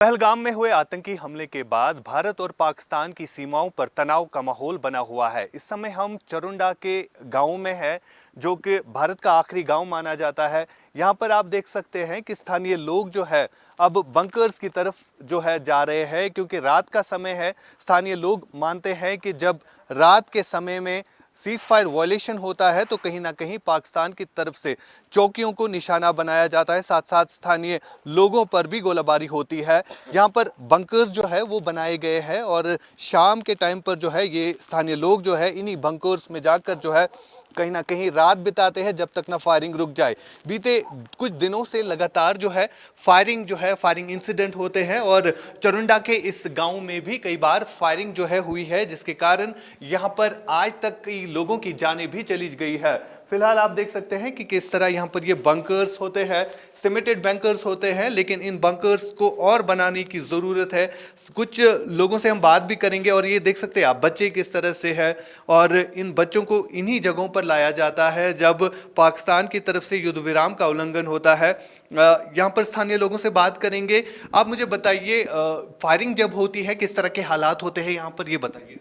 पहलगाम में हुए आतंकी हमले के बाद भारत और पाकिस्तान की सीमाओं पर तनाव का माहौल बना हुआ है। इस समय हम चरुंडा के गांव में हैं, जो कि भारत का आखिरी गांव माना जाता है। यहां पर आप देख सकते हैं कि स्थानीय लोग जो है अब बंकर्स की तरफ जो है जा रहे हैं, क्योंकि रात का समय है। स्थानीय लोग मानते हैं कि जब रात के समय में सीज फायर वायलेशन होता है तो कहीं ना कहीं पाकिस्तान की तरफ से चौकियों को निशाना बनाया जाता है, साथ साथ स्थानीय लोगों पर भी गोलाबारी होती है। यहाँ पर बंकर्स जो है वो बनाए गए हैं और शाम के टाइम पर जो है ये स्थानीय लोग जो है इन्हीं बंकर्स में जाकर जो है कहीं ना कहीं रात बिताते हैं, जब तक ना फायरिंग रुक जाए। बीते कुछ दिनों से लगातार जो है फायरिंग इंसिडेंट होते हैं और चरुंडा के इस गांव में भी कई बार फायरिंग जो है हुई है, जिसके कारण यहां पर आज तक कई लोगों की जानें भी चली गई है। फिलहाल आप देख सकते हैं कि किस तरह यहाँ पर ये बंकर्स होते हैं, सीमेंटेड बंकर्स होते हैं, लेकिन इन बंकर्स को और बनाने की ज़रूरत है। कुछ लोगों से हम बात भी करेंगे और ये देख सकते हैं आप बच्चे किस तरह से है, और इन बच्चों को इन्हीं जगहों पर लाया जाता है जब पाकिस्तान की तरफ से युद्ध विराम का उल्लंघन होता है। यहाँ पर स्थानीय लोगों से बात करेंगे। आप मुझे बताइए, फायरिंग जब होती है किस तरह के हालात होते हैं यहाँ पर, ये बताइए।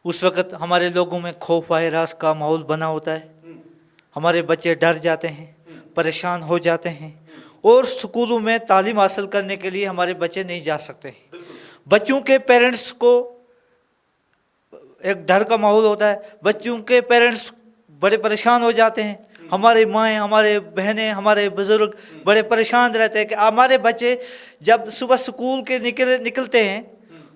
उस वक़्त हमारे लोगों में खौफ व हरास का माहौल बना होता है। हमारे बच्चे डर जाते हैं, परेशान हो जाते हैं और स्कूलों में तालीम हासिल करने के लिए हमारे बच्चे नहीं जा सकते हैं। बच्चों के पेरेंट्स को एक डर का माहौल होता है, बच्चों के पेरेंट्स बड़े परेशान हो जाते हैं। हमारे माएँ, हमारे बहनें, हमारे बुज़ुर्ग बड़े परेशान रहते हैं कि हमारे बच्चे जब सुबह स्कूल के निकलते हैं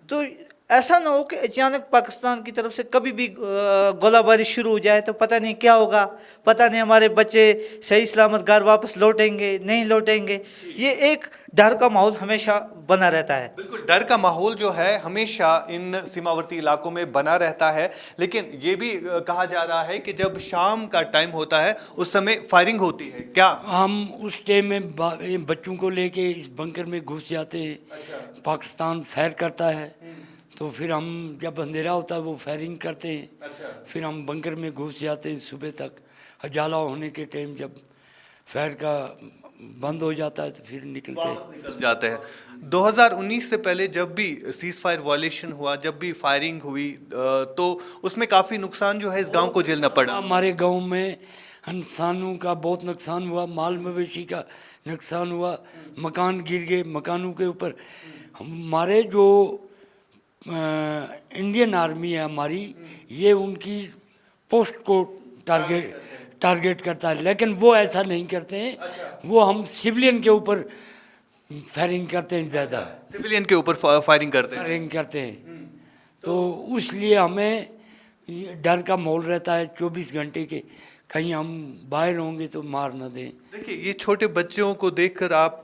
तो ऐसा ना हो कि अचानक पाकिस्तान की तरफ से कभी भी गोलाबारी शुरू हो जाए तो पता नहीं क्या होगा, पता नहीं हमारे बच्चे सही सलामत घर वापस लौटेंगे नहीं लौटेंगे। ये एक डर का माहौल हमेशा बना रहता है। बिल्कुल, डर का माहौल जो है हमेशा इन सीमावर्ती इलाकों में बना रहता है, लेकिन ये भी कहा जा रहा है कि जब शाम का टाइम होता है उस समय फायरिंग होती है। क्या हम उस टाइम में बच्चों को लेके इस बंकर में घुस जाते हैं। अच्छा। पाकिस्तान फायर करता है तो फिर हम जब अंधेरा होता है वो फायरिंग करते हैं। अच्छा। फिर हम बंकर में घुस जाते हैं सुबह तक। उजाला होने के टाइम जब फायर का बंद हो जाता है तो फिर निकल जाते हैं। 2019 से पहले जब भी सीज फायर वायलेशन हुआ, जब भी फायरिंग हुई, तो उसमें काफी नुकसान जो है इस गांव को झेलना पड़ा। हमारे गांव में इंसानों का बहुत नुकसान हुआ, माल मवेशी का नुकसान हुआ, मकान गिर गए। मकानों के ऊपर हमारे जो इंडियन आर्मी है हमारी, ये उनकी पोस्ट को टारगेट करता है, लेकिन वो ऐसा नहीं करते हैं। अच्छा। वो हम सिविलियन के ऊपर फायरिंग करते हैं, ज़्यादा सिविलियन के ऊपर फायरिंग करते हैं। तो इसलिए हमें डर का माहौल रहता है 24 घंटे के, कहीं हम बाहर होंगे तो मार न दें। देखिए, ये छोटे बच्चों को देखकर आप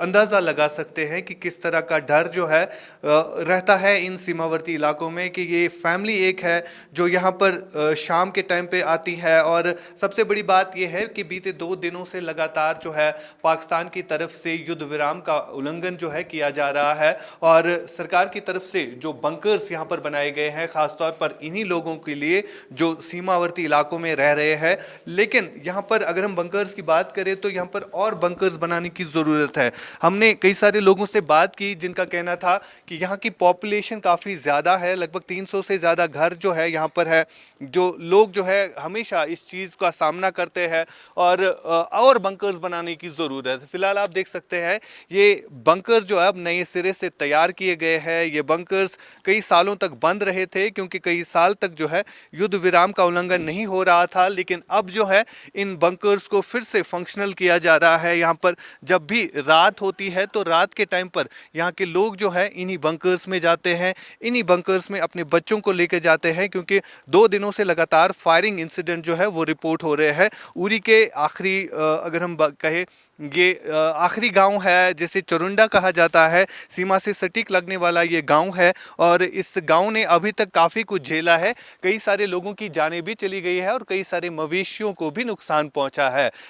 अंदाज़ा लगा सकते हैं कि किस तरह का डर जो है रहता है इन सीमावर्ती इलाकों में, कि ये फैमिली एक है जो यहाँ पर शाम के टाइम पे आती है। और सबसे बड़ी बात ये है कि बीते 2 दिनों से लगातार जो है पाकिस्तान की तरफ से युद्ध विराम का उल्लंघन जो है किया जा रहा है, और सरकार की तरफ से जो बंकर्स यहाँ पर बनाए गए हैं खासतौर पर इन्हीं लोगों के लिए जो सीमावर्ती इलाकों में रह रहे हैं। लेकिन यहाँ पर अगर हम बंकर्स की बात करें तो यहाँ पर और बंकर्स बनाने की ज़रूरत है। हमने कई सारे लोगों से बात की जिनका कहना था कि यहाँ की पॉपुलेशन काफ़ी ज़्यादा है, लगभग 300 से ज़्यादा घर जो है यहाँ पर है, जो लोग जो है हमेशा इस चीज़ का सामना करते हैं और बंकर्स बनाने की ज़रूरत है। फिलहाल आप देख सकते हैं ये बंकर जो है अब नए सिरे से तैयार किए गए हैं। ये बंकर्स कई सालों तक बंद रहे थे क्योंकि कई साल तक जो है युद्ध विराम का उल्लंघन नहीं हो रहा था, लेकिन अब जो है इन बंकर्स को फिर से फंक्शनल किया जा रहा है। यहाँ पर जब भी रात होती है तो रात के टाइम पर यहाँ के लोग जो है इन्हीं बंकर्स में जाते हैं, इन्हीं बंकर्स में अपने बच्चों को लेकर जाते हैं, क्योंकि 2 दिनों से लगातार फायरिंग इंसिडेंट जो है वो रिपोर्ट हो रहे हैं। उरी के आखिरी अगर हम कहें ये आखिरी गांव है जिसे चरुंडा कहा जाता है, सीमा से सटीक लगने वाला ये गांव है, और इस गांव ने अभी तक काफ़ी कुछ झेला है। कई सारे लोगों की जानें भी चली गई है और कई सारे मवेशियों को भी नुकसान पहुंचा है।